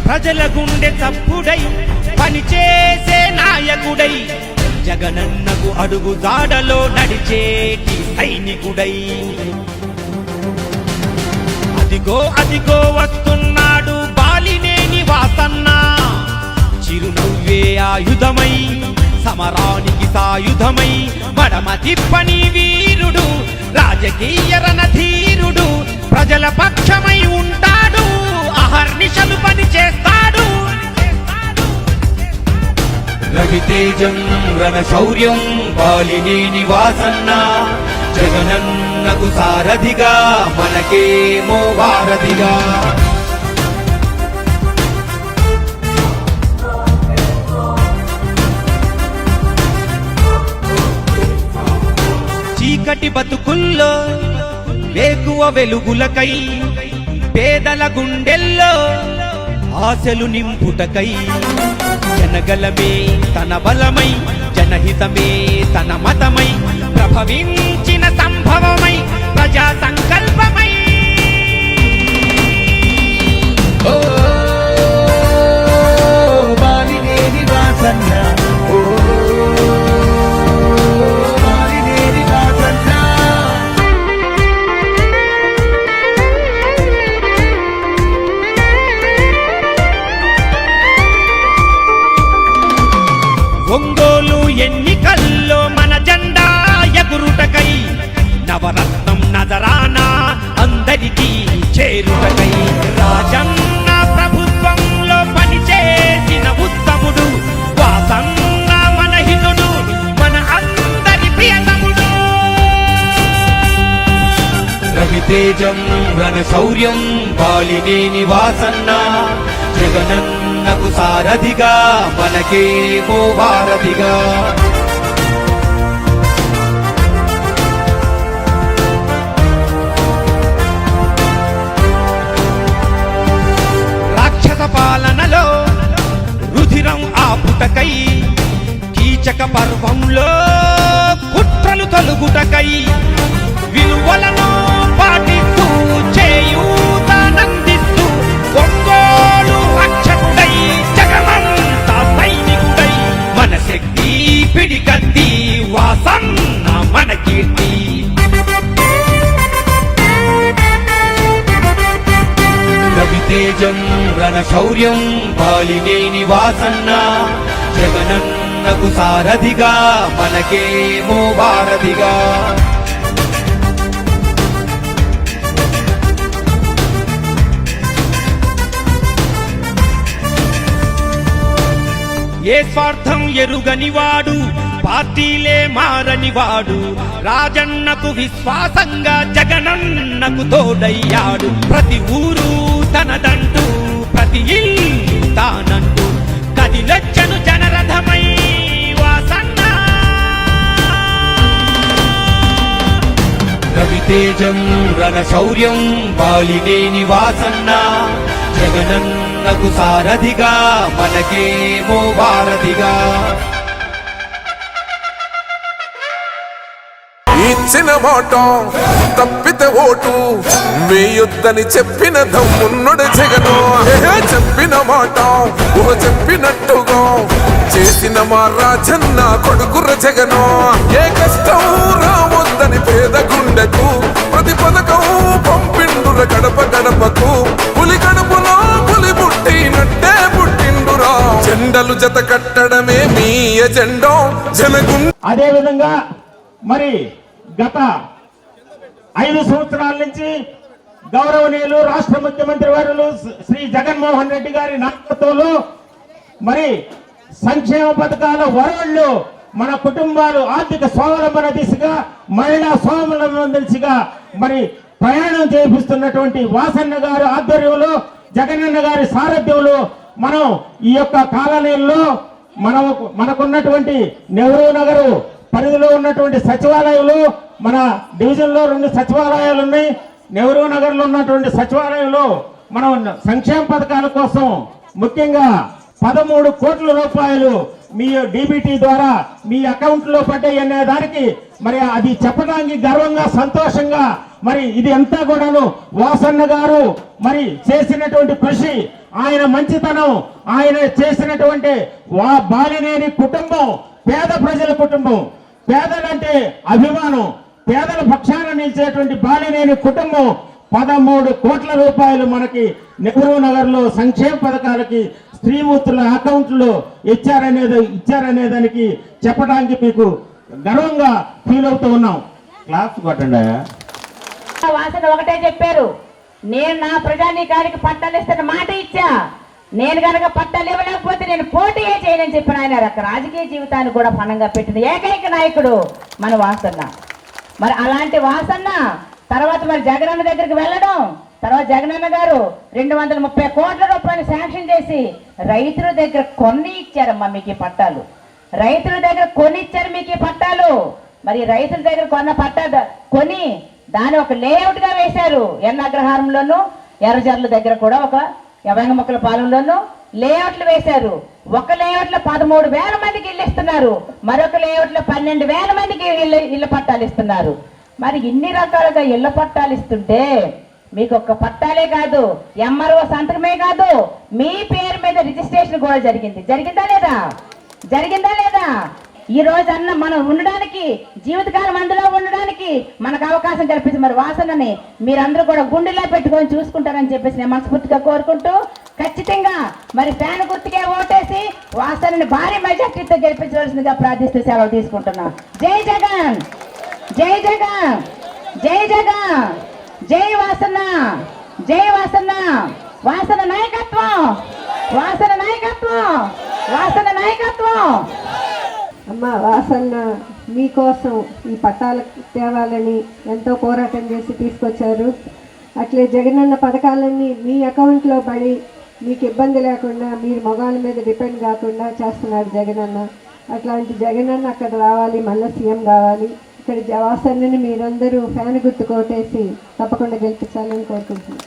ప్రజల గుండె చప్పుడై పనిచేసే నాయకుడై జగనన్నకు అడుగు జాడలో నడిచేటి సైనికుడై అదిగో అదిగో వస్తున్నాడు బాలినేని వాసన్న చిరునవ్వే ఆయుధమై సమరానికి సాయుధమై మడమ తిప్పని వీరుడు రాజకీయ రణధీరుడు ప్రజల పక్షమై ఉంటాడు అహర్నిశలు పని చేస్తాడు రవితేజం రణశౌర్యం బాలినేని వాసన్న జగనన్నకు సారథిగా మనకేమో వారధిగా చీకటి బతుకుల్లో వేకువ వెలుగులకై పేదల గుండెల్లో ఆశలు నింపుటకై జనగలమే తన బలమై జనహితమే తన మతమై ప్రభవించిన సంభవమై ప్రజా సంకల్పమై ఓ బాలినేని వాసన్న ఒంగోలు ఎన్నికల్లో మన జెండా ఎగురుటకై నవరత్నం నజరానా అందరికీ చేరుటకై రాజన్న ప్రభుత్వంలో పనిచేసిన ఉత్తముడు వాసన్న మన హితుడు మన అందరి ప్రియతముడు రవితేజం రణశౌర్యం బాలినేని వాసన్న జగనన్నకు సారథిగా మనకేమో వారధిగా రాక్షస పాలనలో రుధిరం ఆపుటకై కీచక పర్వంలో కుట్రలు తొలుగుటకై విలువలను పాటిస్తూ చేయూతనందిస్తూ ఒంగోలు రక్షకుడై జగమంతా సైనికుడై మన శక్తి పిడికత్తి వాసన్న మన కీర్తి రవితేజం రణశౌర్యం బాలినేని వాసన్న జగనన్నకు సారథిగా మనకేమో వారధిగా ఏ స్వార్థం ఎరుగనివాడు పార్టీలే మారనివాడు రాజన్నకు విశ్వాసంగా జగనన్నకు తోడయ్యాడు ప్రతి ఊరు తనదంటూ ప్రతి ఇల్లు తానంటూ కదిలొచ్చను జనరథమై వాసన్న రవితేజం రణశౌర్యం బాలినేని వాసన్న జగనన్నకు సారథిగా మనకేమో వారధిగా ఇచ్చిన మాట తప్పితే ఓటు వేయొద్దని చెప్పిన దమ్మున్నడు జగను చెప్పిన మాట ఊహ చెప్పినట్టుగా చేసిన మా రాజన్న కొడుకుర జగను ఏ కష్టం రావద్దని పేద గుండెకు ప్రతి పథకం పంపిండుర గడప గడపకు పులి గడపలో పులి పుట్టినట్టే పుట్టిండురా జెండలు జత కట్టడమే మీ ఎజెండా జనగుండ. అదే విధంగా మరి గత 5 సంవత్సరాల నుంచి గౌరవనీయులు రాష్ట్ర ముఖ్యమంత్రి వర్యులు శ్రీ జగన్మోహన్ రెడ్డి గారి నాయకత్వంలో మరి సంక్షేమ పథకాల వరవళ్ళు మన కుటుంబాలు ఆర్థిక స్వావలంబన దిశగా మహిళా స్వావలంబన దిశగా మరి ప్రయాణం చేపిస్తున్నటువంటి వాసన్న గారి ఆధ్వర్యంలో జగనన్న గారి సారథ్యంలో మనం ఈ యొక్క కాలనీల్లో మనకున్నటువంటి నెహ్రూ నగరు పరిధిలో ఉన్నటువంటి సచివాలయంలో మన డివిజన్ లో 2 సచివాలయాలు ఉన్నాయి. నెహ్రూ నగర్ లో ఉన్నటువంటి సచివాలయంలో మనం సంక్షేమ పథకాల కోసం ముఖ్యంగా 13 కోట్ల రూపాయలు మీ డీబీటీ ద్వారా మీ అకౌంట్ లో పడ్డాయి అనే దానికి మరి అది చెప్పడానికి గర్వంగా సంతోషంగా మరి ఇది అంతా కూడాను వాసన్న గారు మరి చేసినటువంటి కృషి, ఆయన మంచితనం, ఆయన చేసినటువంటి బాలినేని కుటుంబం పేద ప్రజల కుటుంబం, పేదలంటే అభిమానం, పేదల పక్షాన నిలిచేటువంటి బాలినేని కుటుంబం 13 కోట్ల రూపాయలు మనకి నెహ్రూ నగర్ లో సంక్షేమ పథకాలకి స్త్రీమూర్తుల అకౌంట్లో ఇచ్చారనే దానికి చెప్పడానికి మీకు గర్వంగా ఫీల్ అవుతూ ఉన్నాం. క్లాస్ కొట్టండి. వాసన ఒకటే చెప్పారు, నేను నా ప్రజానీకానికి పట్టాలు ఇస్తున్న మాట ఇచ్చా, నేను కనుక పట్టాలు ఇవ్వలేకపోతే నేను పోటీ చేయనని చెప్పిన ఆయన రాజకీయ జీవితాన్ని కూడా పణంగా పెట్టిన ఏకైక నాయకుడు మన వాసన్న. మరి అలాంటి వాసన్న తర్వాత మరి జగనన్న దగ్గరికి వెళ్ళడం, తర్వాత జగనన్న గారు 230 కోట్ల రూపాయలు శాంక్షన్ చేసి రైతుల దగ్గర కొన్ని ఇచ్చారమ్మా మీకు ఈ పట్టాలు. రైతుల దగ్గర కొని ఇచ్చారు మీకు ఈ పట్టాలు. మరి రైతుల దగ్గర కొన్న పట్టా కొని దాన్ని ఒక లేఅవుట్ గా వేశారు. అగ్రహారంలోను ఎర్రజర్ల దగ్గర కూడా ఒక వెంగమొక్కల పాలెంలోను లేఅవుట్లు వేశారు. ఒక లేఅవుట్ లో 13,000 మందికి ఇల్లు ఇస్తున్నారు, మరొక లేఅవుట్ లో 12,000 మందికి ఇళ్ళ పట్టాలు ఇస్తున్నారు. మరి ఇన్ని రకాలుగా ఇళ్ల పట్టాలు ఇస్తుంటే మీకు ఒక్క పట్టాలే కాదు, ఎంఆర్ఓ సంతకమే కాదు, మీ పేరు మీద రిజిస్ట్రేషన్ కూడా జరిగిందా లేదా? ఈ రోజు అన్న మనం ఉండడానికి, జీవితకాలం అందులో ఉండడానికి మనకు అవకాశం కల్పించి మరి వాసనని మీరందరూ కూడా గుండెలో పెట్టుకొని చూసుకుంటారని చెప్పేసి నేను మనస్ఫూర్తిగా కోరుకుంటూ, ఖచ్చితంగా మరి ఫ్యాన్ గుర్తుకే ఓటేసి వాసనని భారీ మెజార్టీతో గెలిపించవలసిందిగా ప్రార్థిస్తూ సెలవు తీసుకుంటున్నా. జై జగన్, జై జగన్, జై జగన్, జై వాసన, జై వాసన, వాసన నాయకత్వం, వాసన నాయకత్వం, వాసన నాయకత్వం. అమ్మ వాసన్న మీకోసం ఈ పట్టాలు తేవాలని ఎంతో పోరాటం చేసి తీసుకొచ్చారు. అట్లే జగనన్న పథకాలన్నీ మీ అకౌంట్లో పడి మీకు ఇబ్బంది లేకుండా మీరు మొగాళ్ళ మీద డిపెండ్ కాకుండా చేస్తున్నాడు జగనన్న. అట్లాంటి జగనన్న అక్కడ రావాలి, మళ్ళీ సీఎం కావాలి. ఇక్కడ వాసన్నని మీరందరూ ఫ్యాన్ గుర్తు కొట్టేసి తప్పకుండా గెలిపించాలని కోరుకుంటున్నాను.